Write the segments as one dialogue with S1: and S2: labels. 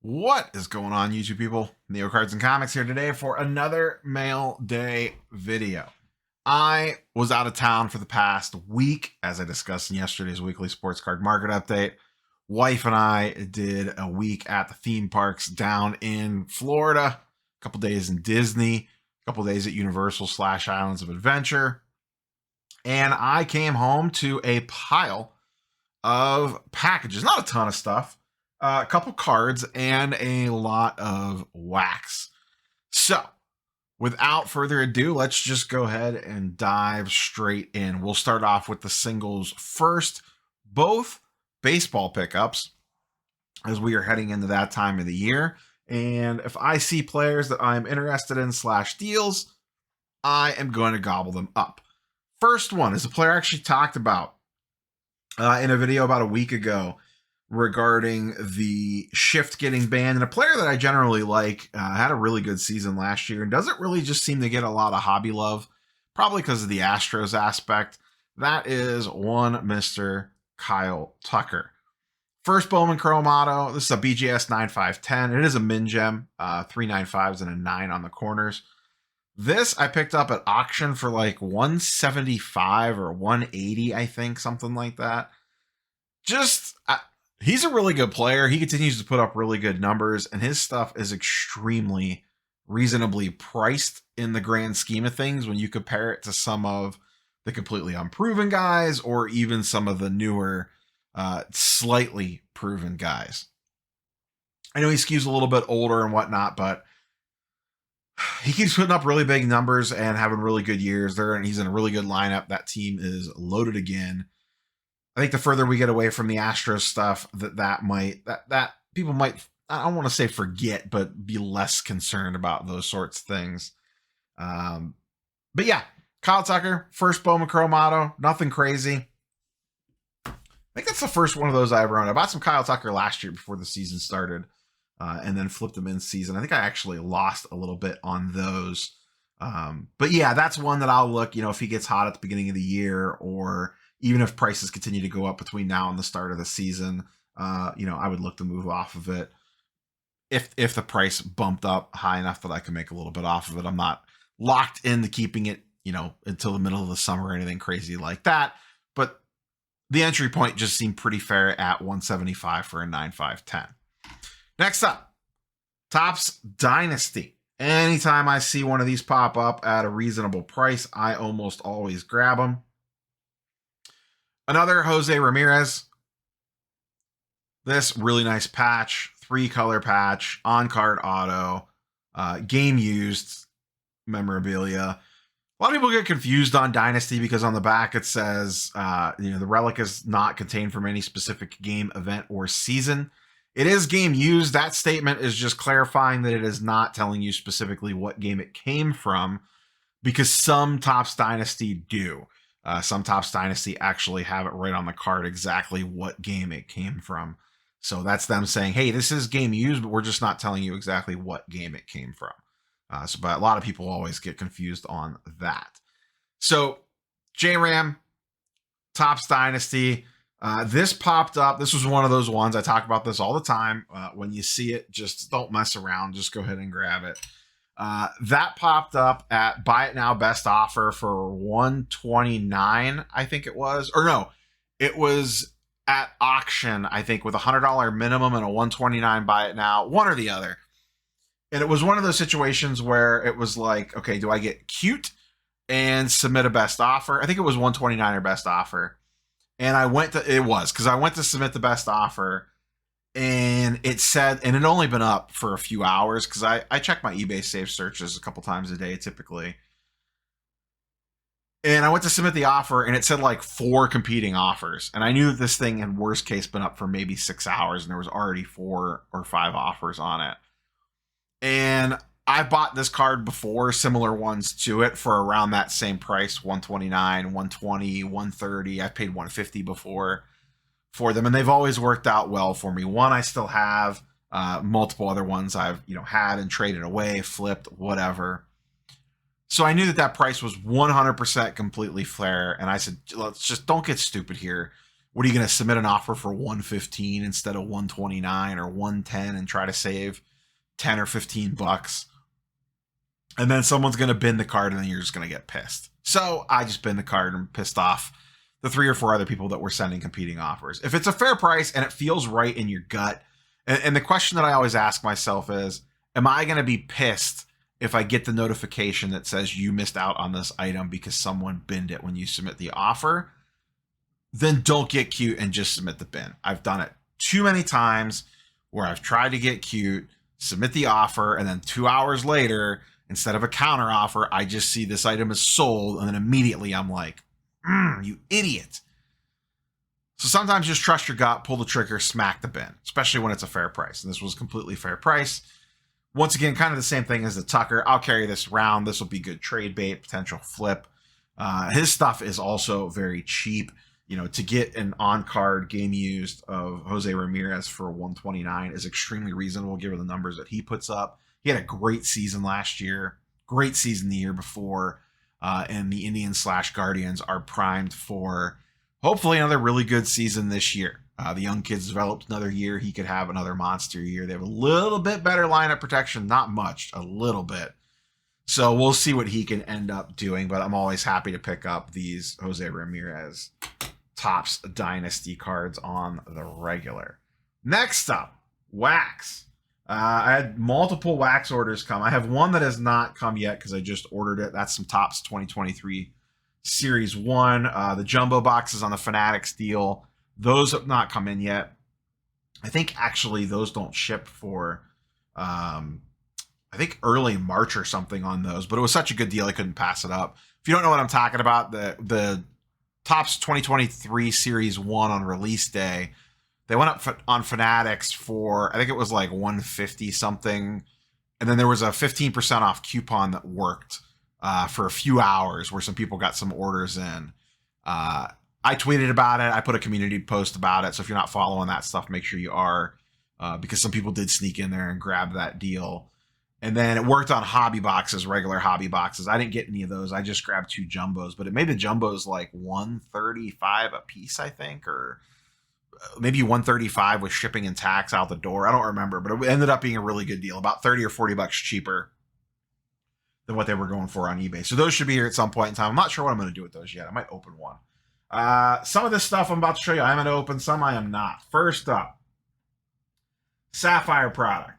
S1: What is going on, YouTube people? Neo Cards and Comics here today for another Mail Day video. I was out of town for the past week, as I discussed in yesterday's weekly sports card market update. Wife and I did a week at the theme parks down in Florida, a couple days in Disney, a couple days at Universal / Islands of Adventure, and I came home to a pile of packages, not a ton of stuff. A couple cards and a lot of wax. So, without further ado, let's just go ahead and dive straight in. We'll start off with the singles first, both baseball pickups, as we are heading into that time of the year. And if I see players that I'm interested in / deals, I am going to gobble them up. First one is a player I actually talked about in a video about a week ago, regarding the shift getting banned, and a player that I generally like, had a really good season last year and doesn't really just seem to get a lot of hobby love, probably because of the Astros aspect. That is one Mr. Kyle Tucker. First Bowman Chrome Auto. This is a BGS 9510. It is a min gem, 395s and a 9 on the corners. This I picked up at auction for like 175 or 180, I think, something like that. He's a really good player. He continues to put up really good numbers, and his stuff is extremely reasonably priced in the grand scheme of things when you compare it to some of the completely unproven guys or even some of the newer, slightly proven guys. I know he skews a little bit older and whatnot, but he keeps putting up really big numbers and having really good years there, and he's in a really good lineup. That team is loaded again. I think the further we get away from the Astros stuff, that people might, I don't want to say forget, but be less concerned about those sorts of things. But yeah, Kyle Tucker, first Bowman Chrome Auto, nothing crazy. I think that's the first one of those I ever owned. I bought some Kyle Tucker last year before the season started, and then flipped them in season. I think I actually lost a little bit on those. But yeah, that's one that I'll look, if he gets hot at the beginning of the year, or even if prices continue to go up between now and the start of the season, I would look to move off of it. If the price bumped up high enough that I can make a little bit off of it. I'm not locked into keeping it, until the middle of the summer or anything crazy like that. But the entry point just seemed pretty fair at 175 for a 9.510. Next up, Topps Dynasty. Anytime I see one of these pop up at a reasonable price, I almost always grab them. Another Jose Ramirez. This really nice patch, 3-color patch, on-card auto, game used memorabilia. A lot of people get confused on Dynasty because on the back it says, the relic is not contained from any specific game, event, or season. It is game used. That statement is just clarifying that it is not telling you specifically what game it came from, because some Topps Dynasty do. Some Topps Dynasty actually have it right on the card exactly what game it came from. So that's them saying, hey, this is game used, but we're just not telling you exactly what game it came from. But a lot of people always get confused on that. So J-Ram, Topps Dynasty, this popped up. This was one of those ones. I talk about this all the time. When you see it, just don't mess around. Just go ahead and grab it. That popped up at Buy It Now Best Offer for 129, I think it was. Or no, it was at auction, I think, with a $100 minimum and a 129 Buy It Now, one or the other. And it was one of those situations where it was like, okay, do I get cute and submit a best offer? I think it was 129 or best offer. And I went to submit the best offer. And it said, and it only been up for a few hours because I check my eBay save searches a couple times a day typically. And I went to submit the offer and it said like 4 competing offers. And I knew that this thing had worst case been up for maybe 6 hours and there was already 4 or 5 offers on it. And I bought this card before, similar ones to it, for around that same price, 129, 120, 130. I paid 150 before for them, and they've always worked out well for me. One I still have, multiple other ones I've had and traded away, flipped, whatever. So I knew that price was 100% completely fair, and I said, let's just don't get stupid here. What are you going to submit an offer for 115 instead of 129 or 110 and try to save 10 or 15 bucks? And then someone's going to bin the card and then you're just going to get pissed. So I just bin the card and pissed off the 3 or 4 other people that were sending competing offers. If it's a fair price and it feels right in your gut, and the question that I always ask myself is, am I going to be pissed if I get the notification that says you missed out on this item because someone binned it when you submit the offer? Then don't get cute and just submit the bin. I've done it too many times where I've tried to get cute, submit the offer, and then 2 hours later, instead of a counter offer, I just see this item is sold, and then immediately I'm like, you idiot. So sometimes just trust your gut, pull the trigger, smack the bin, especially when it's a fair price. And this was completely fair price. Once again, kind of the same thing as the Tucker. I'll carry this around. This will be good trade bait, potential flip. His stuff is also very cheap. You know, to get an on-card game used of Jose Ramirez for 129 is extremely reasonable given the numbers that he puts up. He had a great season last year, great season the year before, and the Indians/Guardians are primed for hopefully another really good season this year. The young kid's developed another year. He could have another monster year. They have a little bit better lineup protection, not much, a little bit. So we'll see what he can end up doing, but I'm always happy to pick up these Jose Ramirez Topps Dynasty cards on the regular. Next up, wax. I had multiple wax orders come. I have one that has not come yet because I just ordered it. That's some Topps 2023 Series 1. The jumbo boxes on the Fanatics deal, those have not come in yet. I think actually those don't ship for, I think early March or something on those. But it was such a good deal, I couldn't pass it up. If you don't know what I'm talking about, the Topps 2023 Series 1 on release day, they went up on Fanatics for, I think it was like 150 something. And then there was a 15% off coupon that worked for a few hours where some people got some orders in. I tweeted about it. I put a community post about it. So if you're not following that stuff, make sure you are, because some people did sneak in there and grab that deal. And then it worked on hobby boxes, regular hobby boxes. I didn't get any of those. I just grabbed 2 jumbos, but it made the jumbos like $135 a piece, I think, or maybe $135 with shipping and tax out the door. I don't remember, but it ended up being a really good deal, about 30 or 40 bucks cheaper than what they were going for on eBay. So those should be here at some point in time. I'm not sure what I'm going to do with those yet. I might open one. Some of this stuff I'm about to show you, I'm going to open. Some I am not. First up, Sapphire product.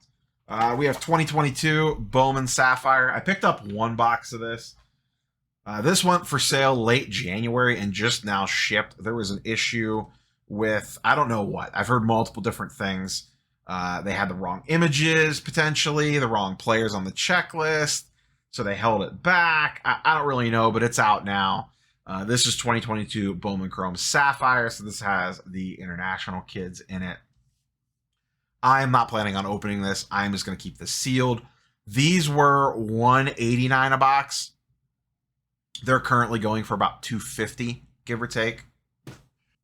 S1: We have 2022 Bowman Sapphire. I picked up 1 box of this. This went for sale late January and just now shipped. There was an issue with, I don't know what. I've heard multiple different things. They had the wrong images, potentially, the wrong players on the checklist, so they held it back. I don't really know, but it's out now. This is 2022 Bowman Chrome Sapphire, so this has the international kids in it. I'm not planning on opening this. I'm just going to keep this sealed. These were $189 a box. They're currently going for about $250, give or take.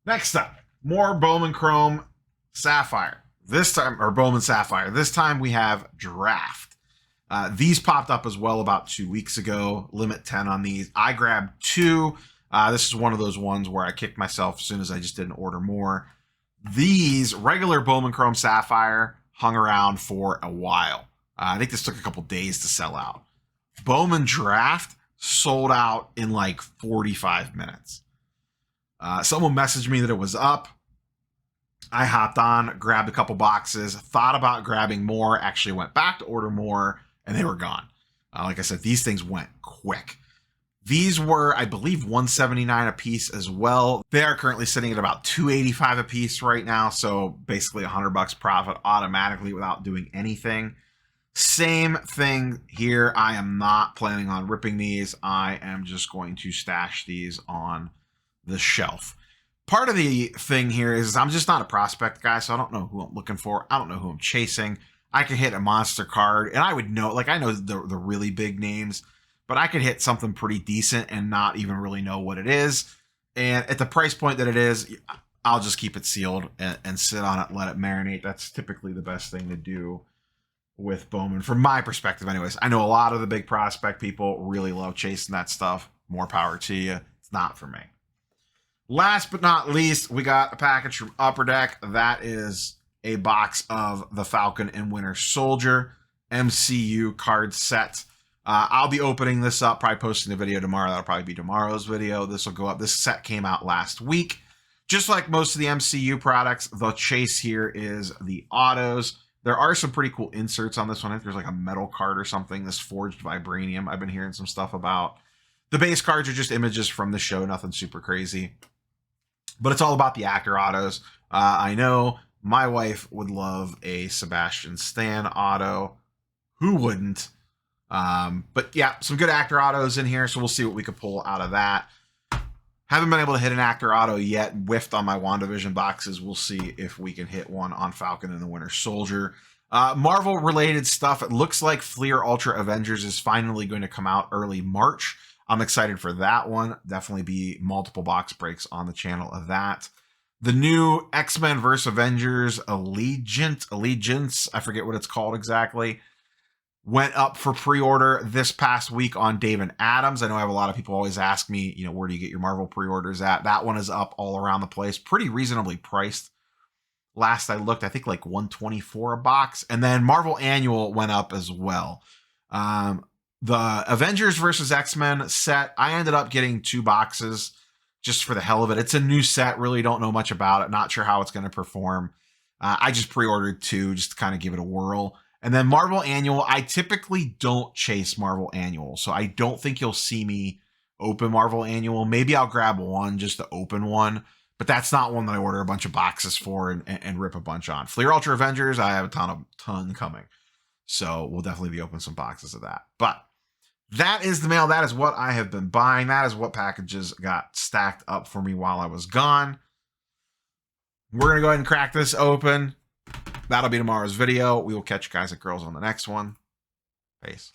S1: Next up, more Bowman Chrome Sapphire. This time, or Bowman Sapphire. This time we have Draft. These popped up as well about 2 weeks ago. Limit 10 on these. I grabbed 2. This is one of those ones where I kicked myself as soon as I just didn't order more. These regular Bowman Chrome Sapphire hung around for a while. I think this took a couple days to sell out. Bowman Draft sold out in like 45 minutes. Someone messaged me that it was up. I hopped on, grabbed a couple boxes, thought about grabbing more, actually went back to order more, and they were gone. Like I said, these things went quick. These were, I believe, $179 a piece as well. They are currently sitting at about $285 a piece right now, so basically $100 profit automatically without doing anything. Same thing here. I am not planning on ripping these. I am just going to stash these on the shelf. Part of the thing here is I'm just not a prospect guy, so I don't know who I'm looking for. I don't know who I'm chasing. I could hit a monster card, and I would know, like I know the really big names, but I could hit something pretty decent and not even really know what it is. And at the price point that it is, I'll just keep it sealed and sit on it, let it marinate. That's typically the best thing to do with Bowman, from my perspective anyways. I know a lot of the big prospect people really love chasing that stuff. More power to you. It's not for me. Last but not least, we got a package from Upper Deck. That is a box of the Falcon and Winter Soldier MCU card set. I'll be opening this up, probably posting a video tomorrow. That'll probably be tomorrow's video. This will go up. This set came out last week. Just like most of the MCU products, the chase here is the autos. There are some pretty cool inserts on this one. I think there's like a metal card or something, this forged vibranium. I've been hearing some stuff about. The base cards are just images from the show, nothing super crazy. But it's all about the actor autos. I know my wife would love a Sebastian Stan auto. Who wouldn't? But yeah, some good actor autos in here, so we'll see what we could pull out of that. Haven't been able to hit an actor auto yet. Whiffed on my WandaVision boxes. We'll see if we can hit one on Falcon and the Winter Soldier. Marvel-related stuff. It looks like Fleer Ultra Avengers is finally going to come out early March. I'm excited for that one. Definitely be multiple box breaks on the channel of that. The new X-Men vs. Avengers Allegiance, I forget what it's called exactly, went up for pre-order this past week on Dave and Adams. I know I have a lot of people always ask me, where do you get your Marvel pre-orders at? That one is up all around the place, pretty reasonably priced. Last I looked, I think like $124 a box. And then Marvel Annual went up as well. The Avengers vs. X-Men set, I ended up getting 2 boxes just for the hell of it. It's a new set, really don't know much about it, not sure how it's going to perform. I just pre-ordered 2 just to kind of give it a whirl. And then Marvel Annual, I typically don't chase Marvel Annual, so I don't think you'll see me open Marvel Annual. Maybe I'll grab one just to open one, but that's not one that I order a bunch of boxes for and rip a bunch on. Fleer Ultra Avengers, I have a ton coming. So we'll definitely be opening some boxes of that. But that is the mail. That is what I have been buying. That is what packages got stacked up for me while I was gone. We're going to go ahead and crack this open. That'll be tomorrow's video. We will catch you guys and girls on the next one. Peace.